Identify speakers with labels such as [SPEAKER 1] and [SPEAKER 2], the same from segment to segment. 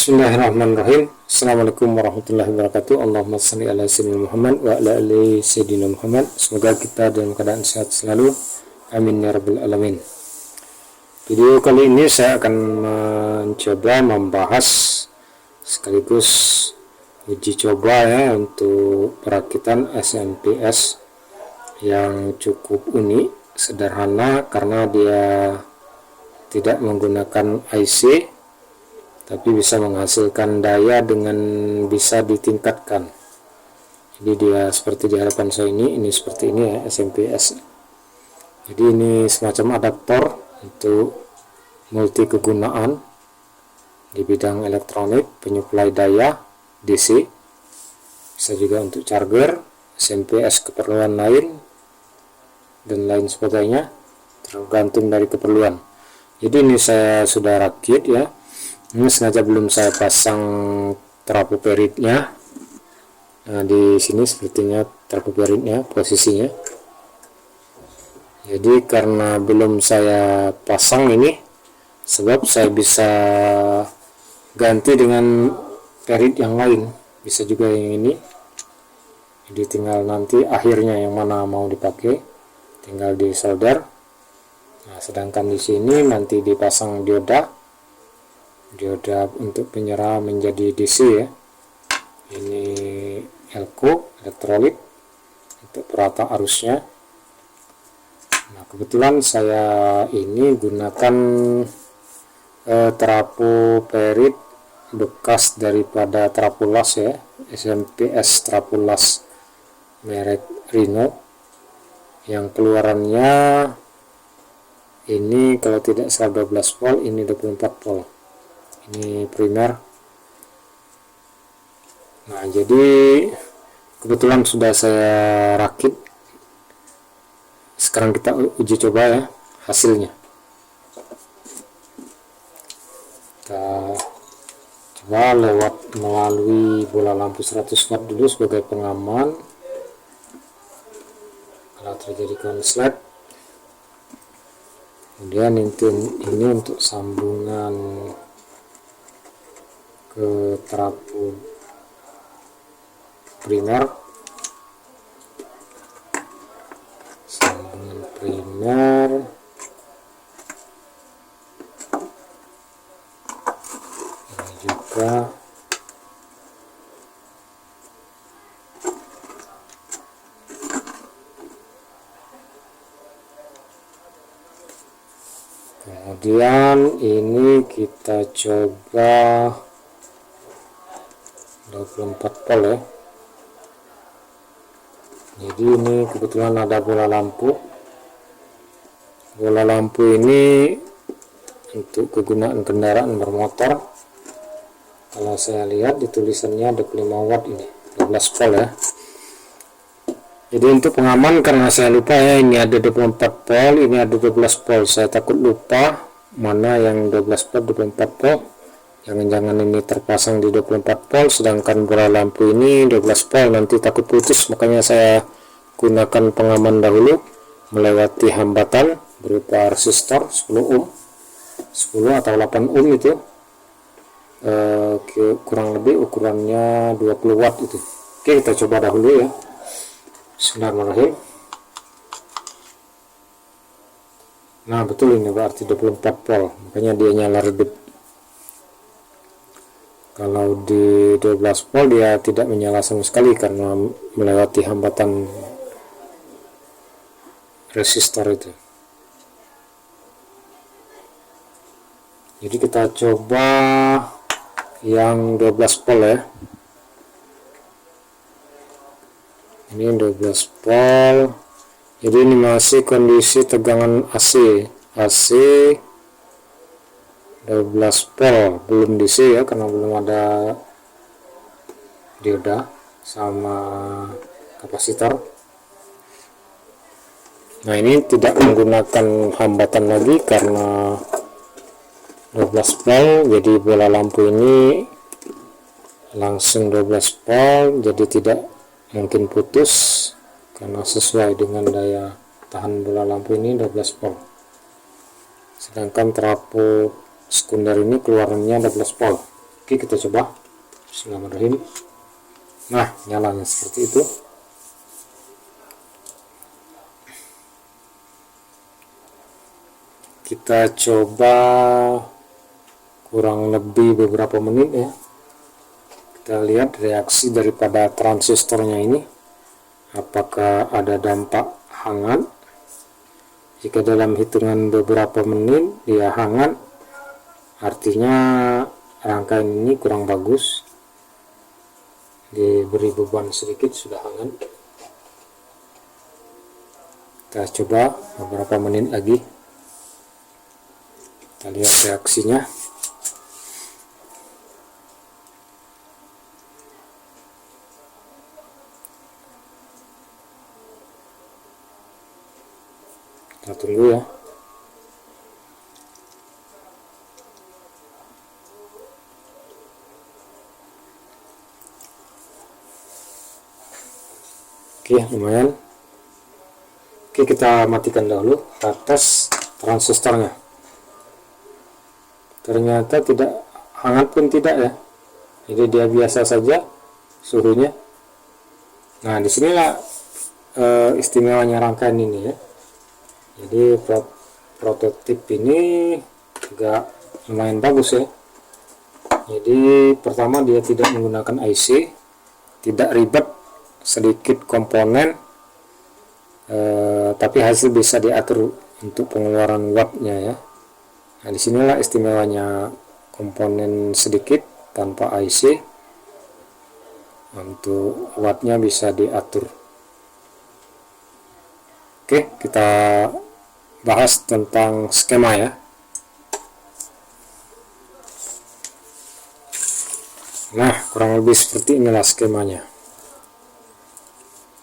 [SPEAKER 1] Bismillahirrahmanirrahim. Assalamualaikum warahmatullahi wabarakatuh. Allahumma shalli ala sayyidina Muhammad wa ala ali sayyidina Muhammad. Semoga kita dalam keadaan sehat selalu. Amin ya rabbal alamin. Video kali ini saya akan mencoba membahas sekaligus uji coba ya untuk perakitan SMPS yang cukup unik, sederhana karena dia tidak menggunakan IC tapi bisa menghasilkan daya dengan bisa ditingkatkan. Jadi dia seperti di hadapan saya ini seperti ini ya, SMPS. Jadi ini semacam adaptor untuk multi kegunaan di bidang elektronik, penyuplai daya DC, bisa juga untuk charger, SMPS keperluan lain dan lain sebagainya, tergantung dari keperluan. Jadi ini saya sudah rakit ya. Ini sengaja belum saya pasang trafo peritnya. Nah, di sini sepertinya trafo peritnya posisinya. Jadi karena belum saya pasang ini, sebab saya bisa ganti dengan perit yang lain, bisa juga yang ini. Jadi tinggal nanti akhirnya yang mana mau dipakai, tinggal di solder. Nah, sedangkan di sini nanti dipasang dioda untuk penyerah menjadi DC ya. Ini elko elektrolit untuk perata arusnya. Nah, kebetulan saya ini gunakan trafo perit bekas daripada Trapulas ya, SMPS Trapulas merek Rino, yang keluarannya ini kalau tidak salah 12 volt, ini 24 volt. Ini primer. Nah, jadi kebetulan sudah saya rakit. Sekarang kita uji coba ya hasilnya. Kita coba melalui bola lampu 100 watt dulu sebagai pengaman kalau terjadi konslet. Kemudian ini untuk sambungan ke trafo primer, sambungan primer, ini juga kemudian ini kita coba 24 volt ya. Jadi ini kebetulan ada bola lampu ini untuk kegunaan kendaraan bermotor. Kalau saya lihat di tulisannya 25 watt, ini 12 volt ya. Jadi untuk pengaman, karena saya lupa ya, ini ada 24 volt, ini ada 12 volt. Saya takut lupa mana yang 12 volt, 24 volt. Jangan-jangan ini terpasang di 24 volt, sedangkan bola lampu ini 12 volt, nanti takut putus. Makanya saya gunakan pengaman dahulu melewati hambatan berupa resistor 10 ohm, 10 atau 8 ohm itu, kurang lebih ukurannya 20 watt itu. Oke, kita coba dahulu ya. Bismillahirrahmanirrahim. Nah, betul, ini berarti 24 volt, makanya dia nyala redup. Kalau di 12 volt dia tidak menyala sama sekali karena melewati hambatan resistor itu. Jadi kita coba yang 12 volt ya. Ini 12 volt. Jadi ini masih kondisi tegangan AC 12 volt, belum DC ya, karena belum ada dioda sama kapasitor. Nah, ini tidak menggunakan hambatan lagi karena 12 volt, jadi bola lampu ini langsung 12 volt, jadi tidak mungkin putus karena sesuai dengan daya tahan bola lampu ini 12 volt. Sedangkan trafo sekunder ini keluarannya 12 volt. Oke, kita coba. Bismillahirrahmanirrahim. Nah, nyalanya seperti itu. Kita coba kurang lebih beberapa menit ya. Kita lihat reaksi daripada transistornya ini, apakah ada dampak hangat. Jika dalam hitungan beberapa menit dia hangat, artinya rangkaian ini kurang bagus, diberi beban sedikit sudah hangat. Kita coba beberapa menit lagi, kita lihat reaksinya. Kita tunggu ya. Oke, lumayan. Oke, kita matikan dahulu atas transistornya. Ternyata tidak hangat pun tidak ya. Jadi dia biasa saja suhunya. Nah, disinilah istimewanya rangkaian ini ya. Jadi prototip ini juga lumayan bagus ya. Jadi pertama dia tidak menggunakan IC, tidak ribet, sedikit komponen, tapi hasil bisa diatur untuk pengeluaran wattnya ya. Nah, disinilah istimewanya komponen sedikit tanpa IC, untuk wattnya bisa diatur. Oke, kita bahas tentang skema ya. Nah, kurang lebih seperti inilah skemanya.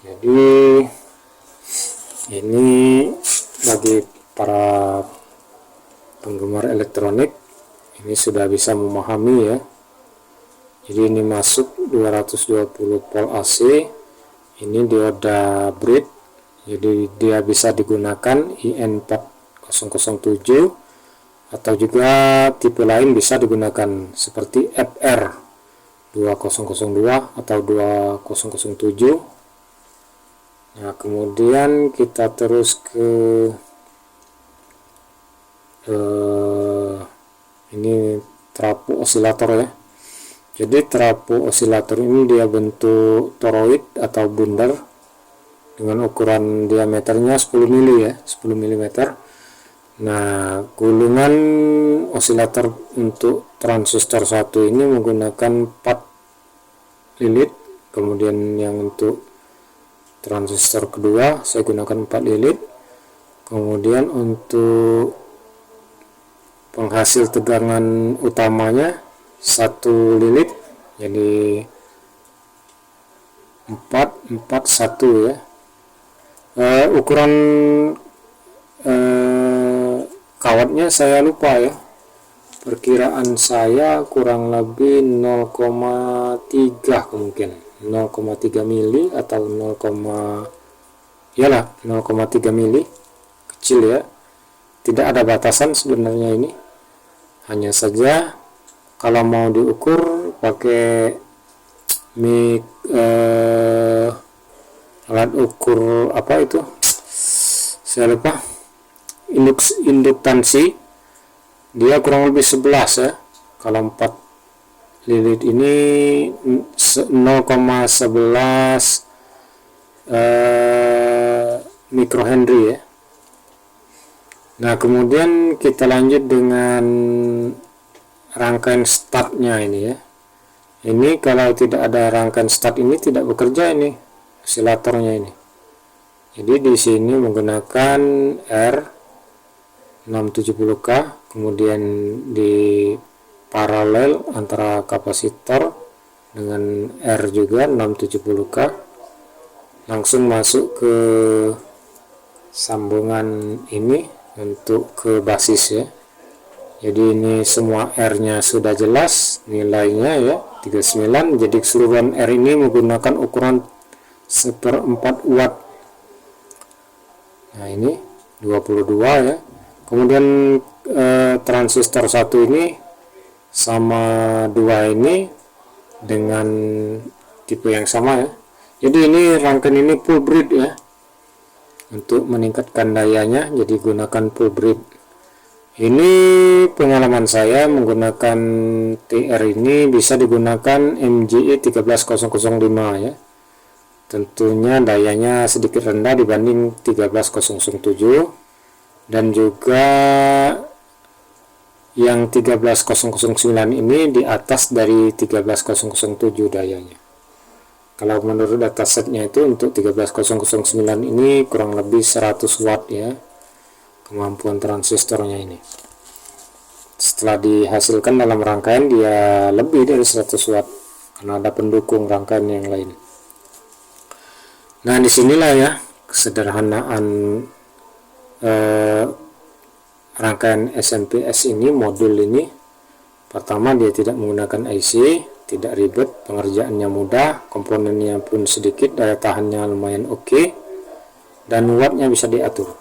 [SPEAKER 1] Jadi ini bagi para penggemar elektronik ini sudah bisa memahami ya. Jadi ini masuk 220 volt AC, ini dioda BRID, jadi dia bisa digunakan IN4007 atau juga tipe lain bisa digunakan seperti FR 2002 atau 2007. Nah, kemudian kita terus ke ini trafo osilator ya. Jadi trafo osilator ini dia bentuk toroid atau bundar dengan ukuran diameternya 10 mili ya, 10 mm. Nah, gulungan osilator untuk transistor 1 ini menggunakan 4 lilit, kemudian yang untuk transistor kedua saya gunakan 4 lilit, kemudian untuk penghasil tegangan utamanya 1 lilit, jadi 441 ya. Ukuran kawatnya saya lupa ya, perkiraan saya kurang lebih 0,3 kemungkinan 0,3 mili atau 0,3 mili, kecil ya. Tidak ada batasan sebenarnya ini, hanya saja kalau mau diukur pakai alat ukur apa itu saya lupa, induktansi, dia kurang lebih 11 ya. Kalau 4 lilit ini 0,11 mikrohenry ya. Nah, kemudian kita lanjut dengan rangkaian startnya ini ya. Ini kalau tidak ada rangkaian start ini tidak bekerja ini osilatornya ini. Jadi di sini menggunakan R670K, kemudian di paralel antara kapasitor dengan R juga 670K, langsung masuk ke sambungan ini untuk ke basis ya. Jadi ini semua R-nya sudah jelas nilainya ya, 39. Jadi keseluruhan R ini menggunakan ukuran 1/4 watt. Nah, ini 22 ya. Kemudian transistor 1 ini sama dua ini dengan tipe yang sama ya. Jadi ini rangkaian ini full breed ya. Untuk meningkatkan dayanya, jadi gunakan full breed. Ini pengalaman saya menggunakan TR ini bisa digunakan MGE 13005 ya. Tentunya dayanya sedikit rendah dibanding 13007, dan juga yang 13009 ini di atas dari 13007 dayanya. Kalau menurut datasetnya itu untuk 13009 ini kurang lebih 100 watt ya kemampuan transistornya ini. Setelah dihasilkan dalam rangkaian dia lebih dari 100 watt karena ada pendukung rangkaian yang lain. Nah, disinilah ya kesederhanaan rangkaian SMPS ini, modul ini. Pertama, dia tidak menggunakan IC, tidak ribet, pengerjaannya mudah, komponennya pun sedikit, daya tahannya lumayan oke, dan wattnya bisa diatur.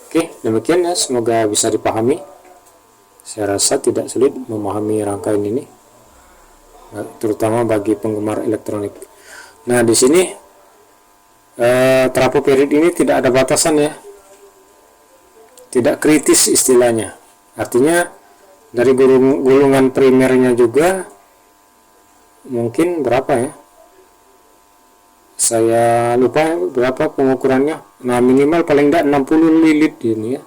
[SPEAKER 1] Oke, demikian ya, semoga bisa dipahami. Saya rasa tidak sulit memahami rangkaian ini, terutama bagi penggemar elektronik. Nah, di sini trafo period ini tidak ada batasan ya, tidak kritis istilahnya. Artinya dari gulungan primernya juga mungkin berapa ya, saya lupa berapa pengukurannya. Nah, minimal paling tidak 60 lilit ini ya.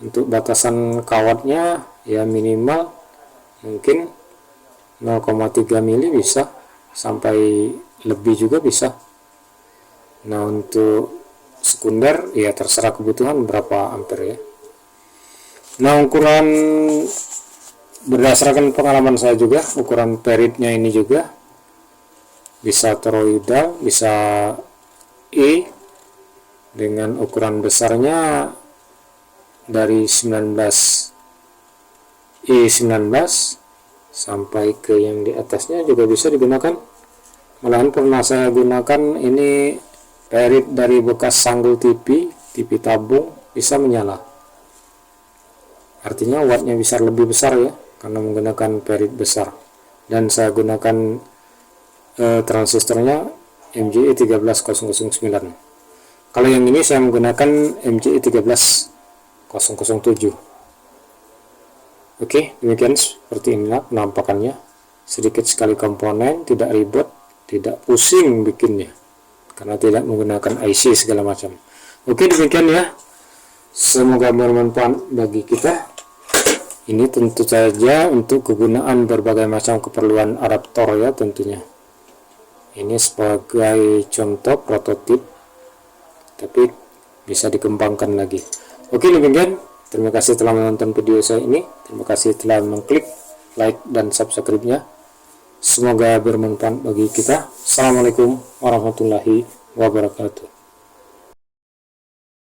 [SPEAKER 1] Untuk batasan kawatnya ya minimal mungkin 0,3 mili bisa, sampai lebih juga bisa. Nah, untuk sekunder ya terserah kebutuhan berapa ampere ya. Nah, ukuran berdasarkan pengalaman saya juga, ukuran peritnya ini juga bisa toroidal, bisa E, dengan ukuran besarnya dari 19 sampai ke yang di atasnya juga bisa digunakan. Malahan pernah saya gunakan ini perit dari bekas sanggul TV tabung, bisa menyala. Artinya wattnya bisa lebih besar ya, karena menggunakan perit besar. Dan saya gunakan transistornya MGE 13009. Kalau yang ini saya menggunakan MGE 13007. Oke, demikian seperti inilah penampakannya. Sedikit sekali komponen, tidak ribet, tidak pusing bikinnya, karena tidak menggunakan IC segala macam. Oke, demikian ya. Semoga bermanfaat bagi kita. Ini tentu saja untuk kegunaan berbagai macam keperluan adaptor ya tentunya. Ini sebagai contoh prototip, tapi bisa dikembangkan lagi. Oke, demikian. Terima kasih telah menonton video saya ini. Terima kasih telah mengklik like dan subscribe-nya. Semoga bermanfaat bagi kita. Assalamualaikum warahmatullahi wabarakatuh.